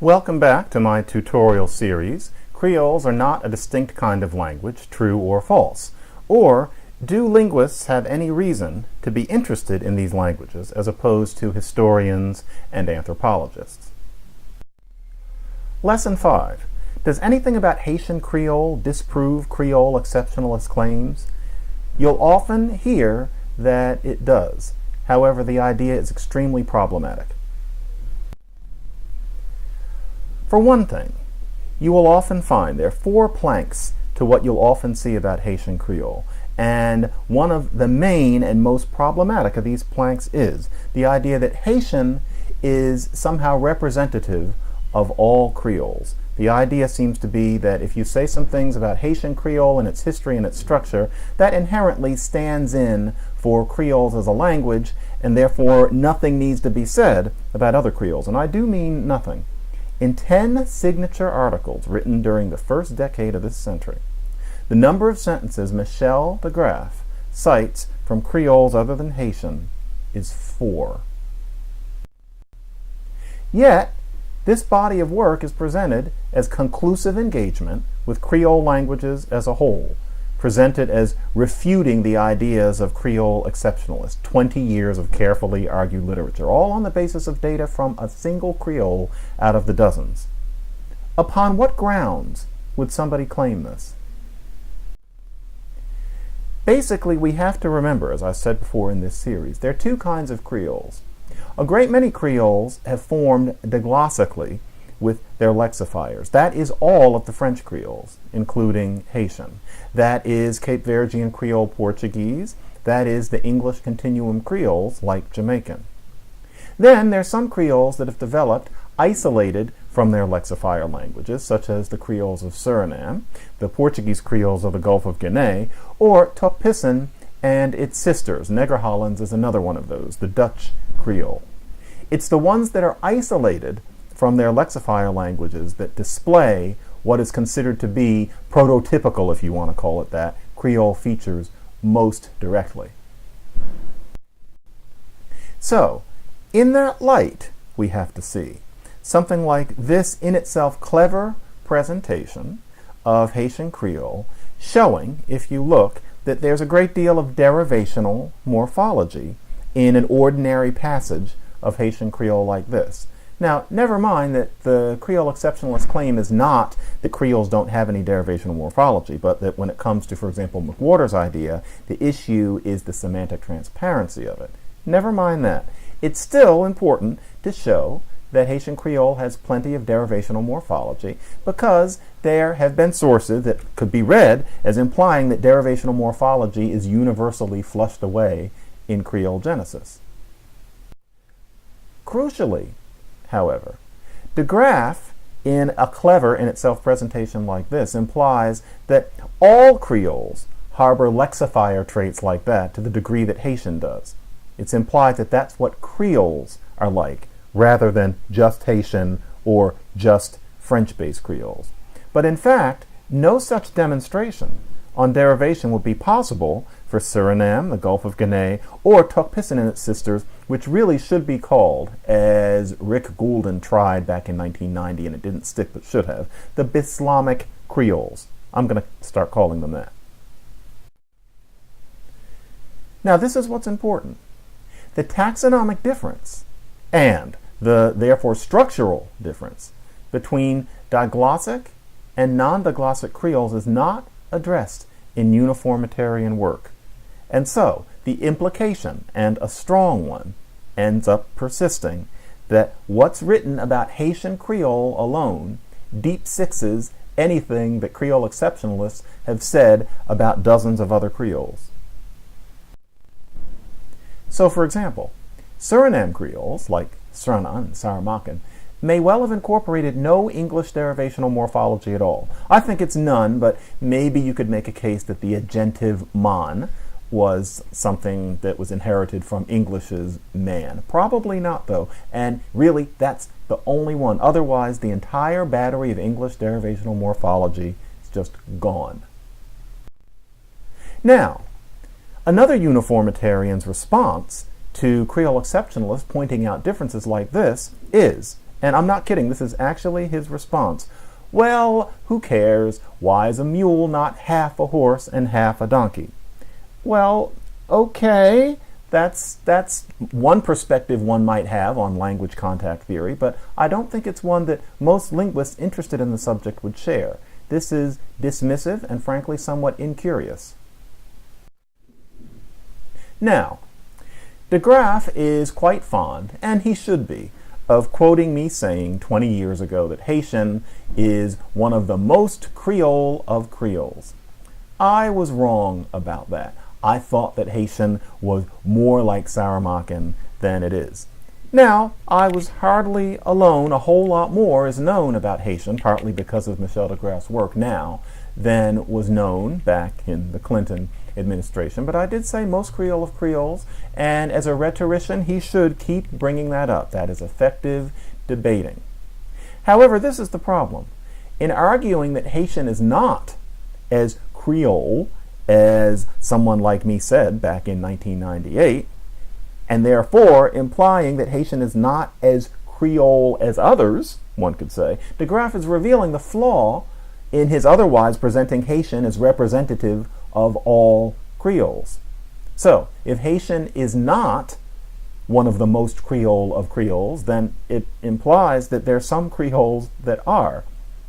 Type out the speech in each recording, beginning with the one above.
Welcome back to my tutorial series. Creoles are not a distinct kind of language, true or false. Or, do linguists have any reason to be interested in these languages as opposed to historians and anthropologists? Lesson 5. Does anything about Haitian Creole disprove Creole exceptionalist claims? You'll often hear that it does. However, the idea is extremely problematic. For one thing, you will often find there are 4 planks to what you'll often see about Haitian Creole. And one of the main and most problematic of these planks is the idea that Haitian is somehow representative of all Creoles. The idea seems to be that if you say some things about Haitian Creole and its history and its structure, that inherently stands in for Creoles as a language, and therefore nothing needs to be said about other Creoles. And I do mean nothing. In 10 signature articles written during the first decade of this century, the number of sentences Michel de Graaf cites from Creoles other than Haitian is 4. Yet, this body of work is presented as conclusive engagement with Creole languages as a whole, presented as refuting the ideas of Creole exceptionalists, 20 years of carefully argued literature, all on the basis of data from a single Creole out of the dozens. Upon what grounds would somebody claim this? Basically, we have to remember, as I said before in this series, there are 2 kinds of Creoles. A great many Creoles have formed diglossically with their lexifiers. That is all of the French Creoles, including Haitian. That is Cape Verdean Creole Portuguese. That is the English continuum Creoles, like Jamaican. Then there's some Creoles that have developed isolated from their lexifier languages, such as the Creoles of Suriname, the Portuguese Creoles of the Gulf of Guinea, or Toppissen and its sisters. Negerhollands is another one of those, the Dutch Creole. It's the ones that are isolated from their lexifier languages that display what is considered to be prototypical, if you want to call it that, Creole features most directly. So, in that light, we have to see something like this in itself clever presentation of Haitian Creole, showing, if you look, that there's a great deal of derivational morphology in an ordinary passage of Haitian Creole like this. Now, never mind that the Creole exceptionalist claim is not that Creoles don't have any derivational morphology, but that when it comes to, for example, McWhorter's idea, the issue is the semantic transparency of it. Never mind that. It's still important to show that Haitian Creole has plenty of derivational morphology because there have been sources that could be read as implying that derivational morphology is universally flushed away in Creole Genesis. Crucially, however, de Graaf, in a clever in itself presentation like this, implies that all Creoles harbor lexifier traits like that to the degree that Haitian does. It's implied that that's what Creoles are like, rather than just Haitian or just French-based Creoles. But in fact, no such demonstration on derivation would be possible for Suriname, the Gulf of Guinea, or Tokpisin and its sisters, which really should be called, as Rick Goulden tried back in 1990 and it didn't stick but should have, the Bislamic Creoles. I'm going to start calling them that. Now this is what's important. The taxonomic difference and the therefore structural difference between diglossic and non-diglossic Creoles is not addressed in uniformitarian work. And so, the implication, and a strong one, ends up persisting that what's written about Haitian Creole alone deep sixes anything that Creole exceptionalists have said about dozens of other Creoles. So, for example, Suriname Creoles, like Srana and Saramaccan, may well have incorporated no English derivational morphology at all. I think it's none, but maybe you could make a case that the agentive man was something that was inherited from English's man. Probably not, though, and really that's the only one. Otherwise, the entire battery of English derivational morphology is just gone. Now, another uniformitarian's response to Creole exceptionalists pointing out differences like this is, And I'm not kidding, this is actually his response. Well, who cares? Why is a mule not half a horse and half a donkey? Well, okay, that's one perspective one might have on language contact theory, but I don't think it's one that most linguists interested in the subject would share. This is dismissive and frankly somewhat incurious. Now, de Graaf is quite fond, and he should be, of quoting me saying 20 years ago that Haitian is one of the most Creole of Creoles. I was wrong about that. I thought that Haitian was more like Saramaccan than it is. Now, I was hardly alone. A whole lot more is known about Haitian, partly because of Michel de Graaf's work now, than was known back in the Clinton administration. But I did say most Creole of Creoles, and as a rhetorician, he should keep bringing that up. That is effective debating. However, this is the problem. In arguing that Haitian is not as Creole as someone like me said back in 1998, and therefore implying that Haitian is not as Creole as others, one could say, de Graaf is revealing the flaw in his otherwise presenting Haitian as representative of all Creoles. So, if Haitian is not one of the most Creole of Creoles, then it implies that there are some Creoles that are.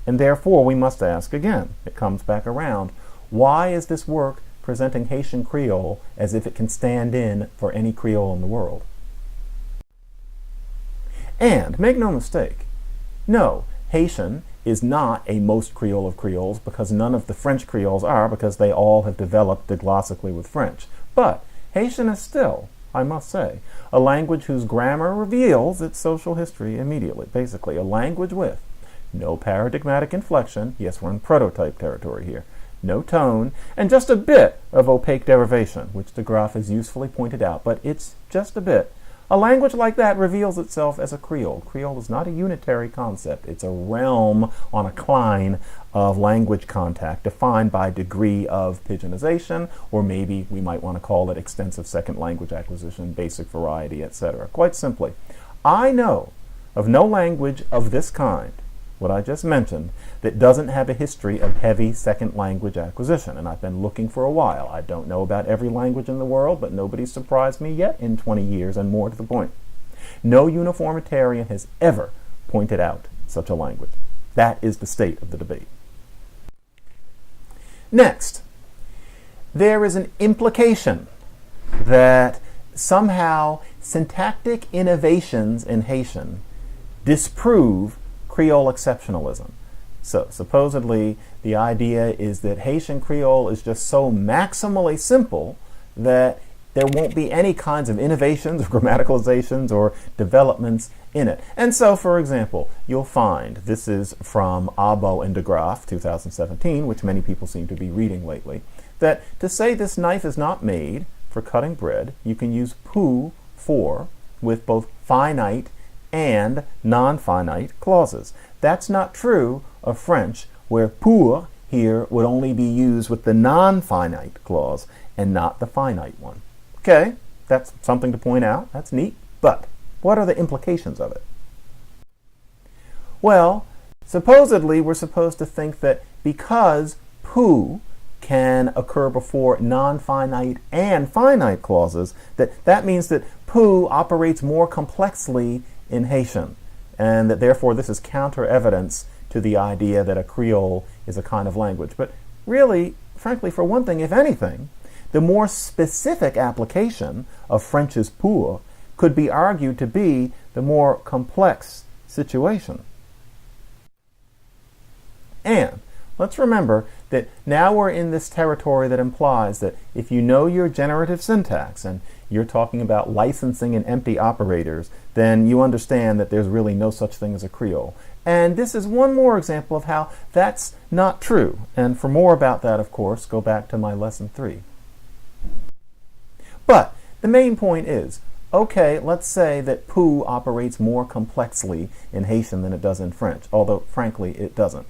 And therefore, we must ask again, it comes back around, why is this work presenting Haitian Creole as if it can stand in for any Creole in the world? And, make no mistake, no, Haitian is not a most Creole of Creoles because none of the French Creoles are, because they all have developed diglossically with French. But Haitian is still, I must say, a language whose grammar reveals its social history immediately. Basically, a language with no paradigmatic inflection, yes, we're in prototype territory here, no tone, and just a bit of opaque derivation, which de Graaf has usefully pointed out, but it's just a bit. A language like that reveals itself as a Creole. Creole is not a unitary concept. It's a realm on a cline of language contact defined by degree of pigeonization, or maybe we might want to call it extensive second language acquisition, basic variety, etc. Quite simply, I know of no language of this kind, what I just mentioned, that doesn't have a history of heavy second language acquisition, and I've been looking for a while. I don't know about every language in the world, but nobody's surprised me yet in 20 years, and more to the point. No uniformitarian has ever pointed out such a language. That is the state of the debate. Next, there is an implication that somehow syntactic innovations in Haitian disprove Creole exceptionalism. So supposedly the idea is that Haitian Creole is just so maximally simple that there won't be any kinds of innovations or grammaticalizations or developments in it. And so, for example, you'll find, this is from Abo and de Graaf, 2017, which many people seem to be reading lately, that to say this knife is not made for cutting bread, you can use pou for with both finite and non-finite clauses. That's not true of French, where pour here would only be used with the non-finite clause and not the finite one. Okay, that's something to point out. That's neat. But what are the implications of it? Well, supposedly we're supposed to think that because pou can occur before non-finite and finite clauses, that means that pou operates more complexly in Haitian, and that therefore this is counter-evidence to the idea that a Creole is a kind of language. But really, frankly, for one thing, if anything, the more specific application of French's pour could be argued to be the more complex situation. And let's remember that now we're in this territory that implies that if you know your generative syntax and you're talking about licensing and empty operators, then you understand that there's really no such thing as a Creole. And this is one more example of how that's not true. And for more about that, of course, go back to my lesson 3. But the main point is, okay, let's say that pou operates more complexly in Haitian than it does in French, although frankly it doesn't.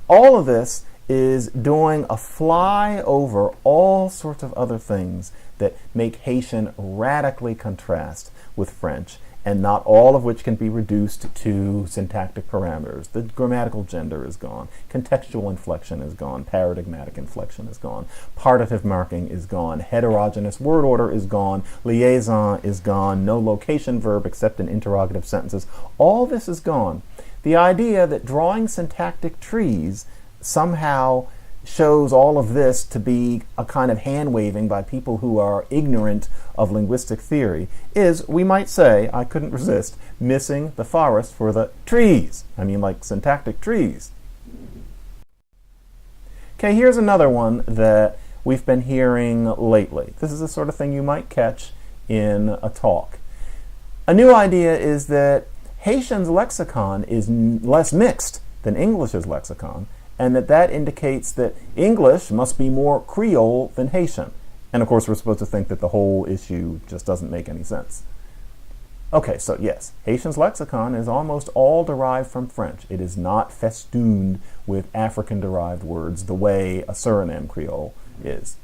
All of this is doing a fly over all sorts of other things that make Haitian radically contrast with French and not all of which can be reduced to syntactic parameters. The grammatical gender is gone, contextual inflection is gone, paradigmatic inflection is gone, partitive marking is gone, heterogeneous word order is gone, liaison is gone, no location verb except in interrogative sentences. All this is gone. The idea that drawing syntactic trees somehow shows all of this to be a kind of hand-waving by people who are ignorant of linguistic theory is, we might say, I couldn't resist, missing the forest for the trees. I mean, like syntactic trees. Okay, here's another one that we've been hearing lately. This is the sort of thing you might catch in a talk. A new idea is that Haitian's lexicon is less mixed than English's lexicon, and that indicates that English must be more Creole than Haitian. And of course, we're supposed to think that the whole issue just doesn't make any sense. Okay, so yes, Haitian's lexicon is almost all derived from French. It is not festooned with African-derived words the way a Suriname Creole is.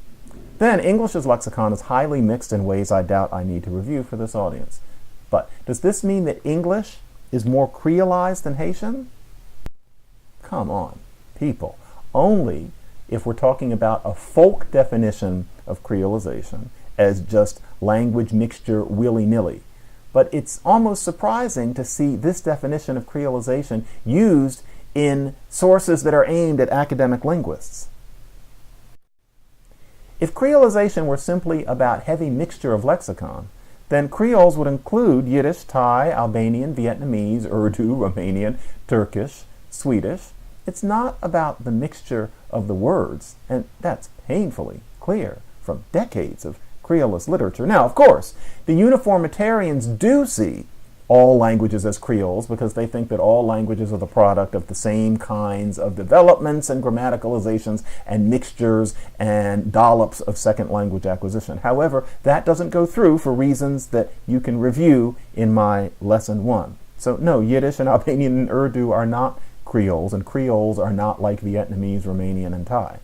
Then English's lexicon is highly mixed in ways I doubt I need to review for this audience. But does this mean that English is more Creolized than Haitian? Come on, people. Only if we're talking about a folk definition of creolization as just language mixture willy-nilly. But it's almost surprising to see this definition of creolization used in sources that are aimed at academic linguists. If creolization were simply about heavy mixture of lexicon, then creoles would include Yiddish, Thai, Albanian, Vietnamese, Urdu, Romanian, Turkish, Swedish. It's not about the mixture of the words, and that's painfully clear from decades of Creolist literature. Now, of course, the uniformitarians do see all languages as creoles because they think that all languages are the product of the same kinds of developments and grammaticalizations and mixtures and dollops of second language acquisition. However, that doesn't go through for reasons that you can review in my lesson 1. So no, Yiddish and Albanian and Urdu are not creoles, and creoles are not like Vietnamese, Romanian, and Thai.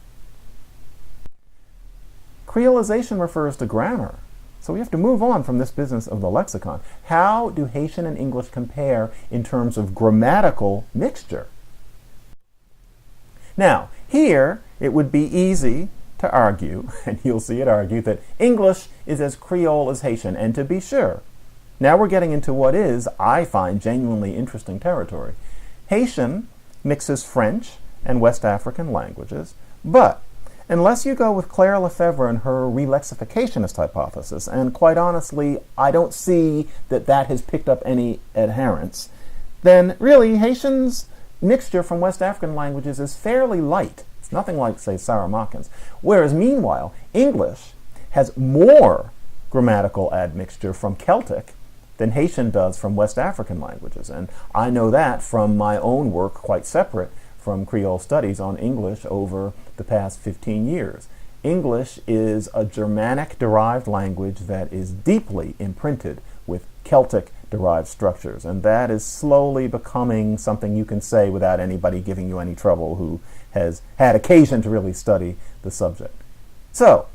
Creolization refers to grammar. So we have to move on from this business of the lexicon. How do Haitian and English compare in terms of grammatical mixture? Now, here it would be easy to argue, and you'll see it argued, that English is as Creole as Haitian, and to be sure. Now we're getting into what is, I find, genuinely interesting territory. Haitian mixes French and West African languages, but unless you go with Claire Lefebvre and her relexificationist hypothesis, and quite honestly, I don't see that that has picked up any adherents, then really Haitian's mixture from West African languages is fairly light. It's nothing like, say, Saramaccan's. Whereas, meanwhile, English has more grammatical admixture from Celtic than Haitian does from West African languages. And I know that from my own work, quite separate from Creole studies on English over the past 15 years. English is a Germanic-derived language that is deeply imprinted with Celtic-derived structures, and that is slowly becoming something you can say without anybody giving you any trouble who has had occasion to really study the subject. So,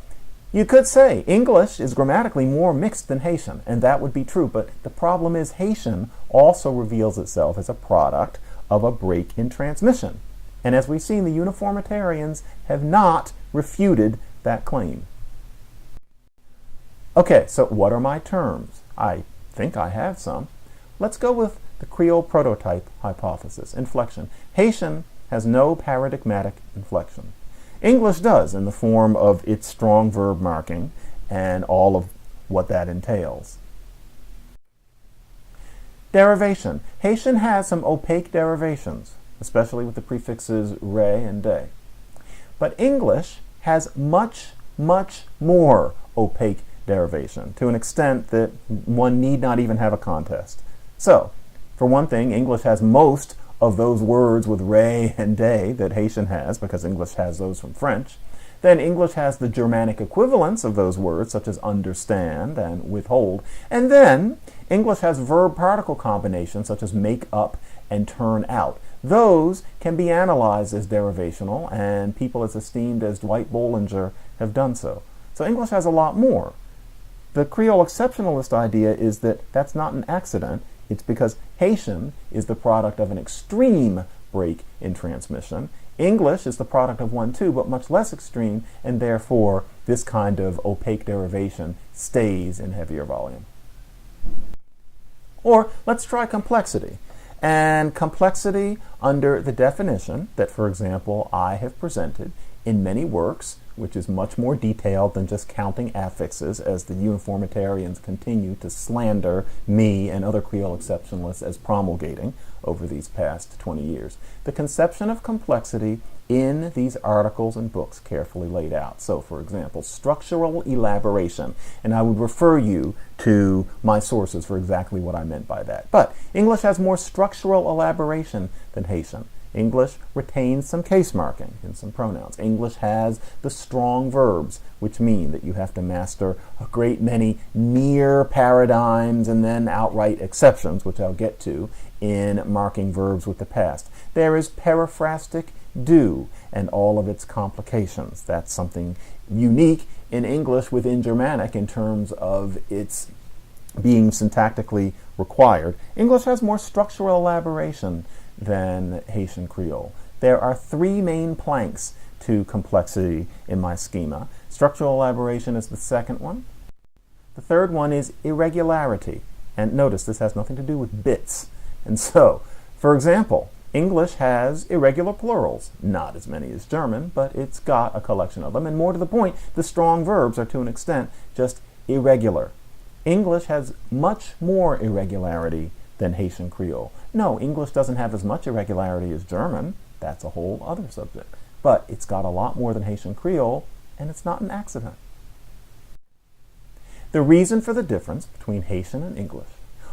you could say English is grammatically more mixed than Haitian, and that would be true, but the problem is Haitian also reveals itself as a product of a break in transmission. And as we've seen, the uniformitarians have not refuted that claim. Okay, so what are my terms? I think I have some. Let's go with the Creole prototype hypothesis, inflection. Haitian has no paradigmatic inflection. English does, in the form of its strong verb marking and all of what that entails. Derivation. Haitian has some opaque derivations, especially with the prefixes re and de. But English has much, much more opaque derivation, to an extent that one need not even have a contest. So, for one thing, English has most of those words with re and de that Haitian has, because English has those from French. Then English has the Germanic equivalents of those words, such as understand and withhold. And then English has verb-particle combinations, such as make up and turn out. Those can be analyzed as derivational, and people as esteemed as Dwight Bollinger have done so. So English has a lot more. The Creole exceptionalist idea is that that's not an accident. It's because Haitian is the product of an extreme break in transmission. English is the product of one too, but much less extreme, and therefore this kind of opaque derivation stays in heavier volume. Or let's try complexity. And complexity under the definition that, for example, I have presented in many works, which is much more detailed than just counting affixes, as the uniformitarians continue to slander me and other Creole exceptionalists as promulgating over these past 20 years. The conception of complexity in these articles and books carefully laid out. So, for example, structural elaboration, and I would refer you to my sources for exactly what I meant by that. But English has more structural elaboration than Haitian. English retains some case marking in some pronouns. English has the strong verbs, which mean that you have to master a great many near paradigms and then outright exceptions, which I'll get to, in marking verbs with the past. There is periphrastic do and all of its complications. That's something unique in English within Germanic in terms of its being syntactically required. English has more structural elaboration than Haitian Creole. There are three main planks to complexity in my schema. Structural elaboration is the second one. The third one is irregularity. And notice this has nothing to do with bits. And so, for example, English has irregular plurals, not as many as German, but it's got a collection of them. And more to the point, the strong verbs are to an extent just irregular. English has much more irregularity than Haitian Creole. No, English doesn't have as much irregularity as German. That's a whole other subject. But it's got a lot more than Haitian Creole, and it's not an accident. The reason for the difference between Haitian and English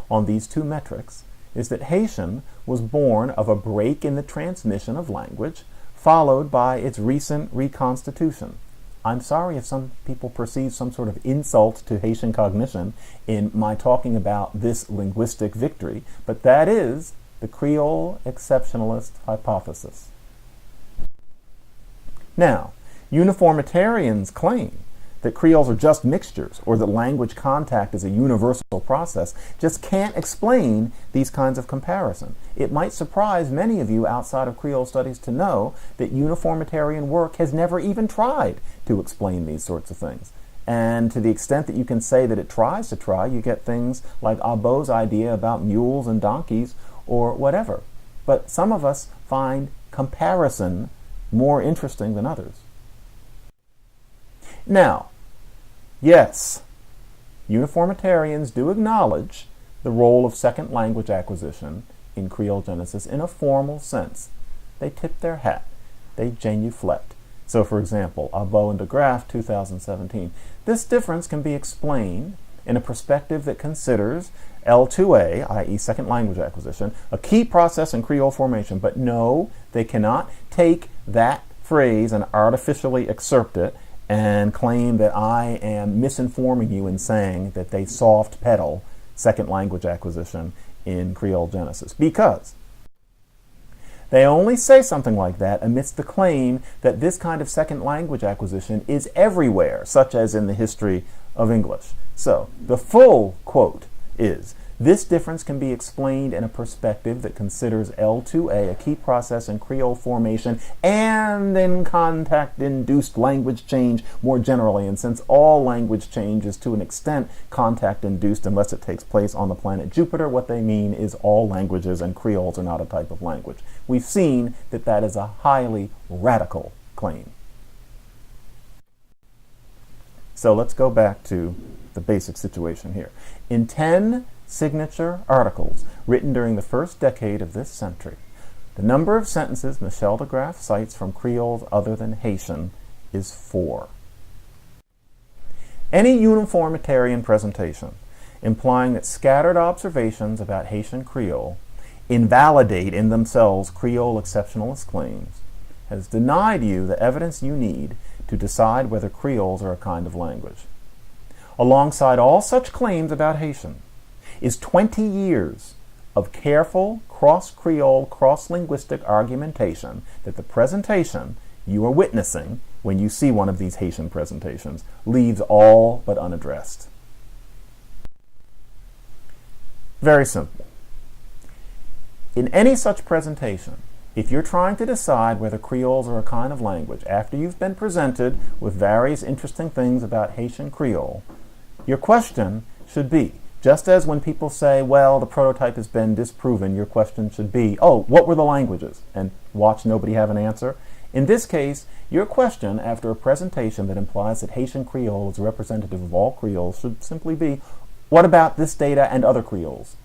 on these two metrics is that Haitian was born of a break in the transmission of language, followed by its recent reconstitution. I'm sorry if some people perceive some sort of insult to Haitian cognition in my talking about this linguistic victory, but that is the Creole exceptionalist hypothesis. Now, uniformitarians claim that Creoles are just mixtures, or that language contact is a universal process, just can't explain these kinds of comparison. It might surprise many of you outside of Creole studies to know that uniformitarian work has never even tried to explain these sorts of things. And to the extent that you can say that it tries to try, you get things like Abeau's idea about mules and donkeys or whatever. But some of us find comparison more interesting than others. Now, yes, uniformitarians do acknowledge the role of second language acquisition in Creole Genesis in a formal sense. They tip their hat. They genuflect. So, for example, Abeau and de Graaf, 2017. This difference can be explained in a perspective that considers L2A, i.e. second language acquisition, a key process in Creole formation. But no, they cannot take that phrase and artificially excerpt it and claim that I am misinforming you in saying that they soft pedal second language acquisition in Creole Genesis, because they only say something like that amidst the claim that this kind of second language acquisition is everywhere, such as in the history of English. So, the full quote is, "This difference can be explained in a perspective that considers L2A a key process in Creole formation and in contact-induced language change more generally. And since all language change is to an extent contact-induced unless it takes place on the planet Jupiter, what they mean is all languages, and Creoles are not a type of language." We've seen that that is a highly radical claim. So let's go back to the basic situation here. In 10 signature articles written during the first decade of this century, the number of sentences Michel de Graaf cites from Creoles other than Haitian is 4. Any uniformitarian presentation implying that scattered observations about Haitian Creole invalidate in themselves Creole exceptionalist claims has denied you the evidence you need to decide whether Creoles are a kind of language. Alongside all such claims about Haitian is 20 years of careful cross-Creole, cross-linguistic argumentation that the presentation you are witnessing when you see one of these Haitian presentations leaves all but unaddressed. Very simple. In any such presentation, if you're trying to decide whether Creoles are a kind of language, after you've been presented with various interesting things about Haitian Creole, your question should be, just as when people say, well, the prototype has been disproven, your question should be, oh, what were the languages? And watch nobody have an answer. In this case, your question, after a presentation that implies that Haitian Creole is representative of all Creoles, should simply be, what about this data and other Creoles?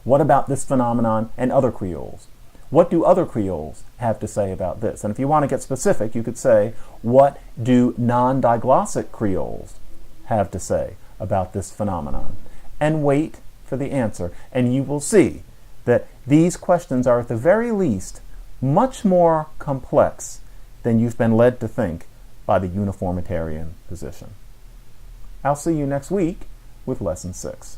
What about this phenomenon and other Creoles? What do other Creoles have to say about this? And if you want to get specific, you could say, what do non-diglossic Creoles have to say about this phenomenon? And wait for the answer. And you will see that these questions are at the very least much more complex than you've been led to think by the uniformitarian position. I'll see you next week with Lesson 6.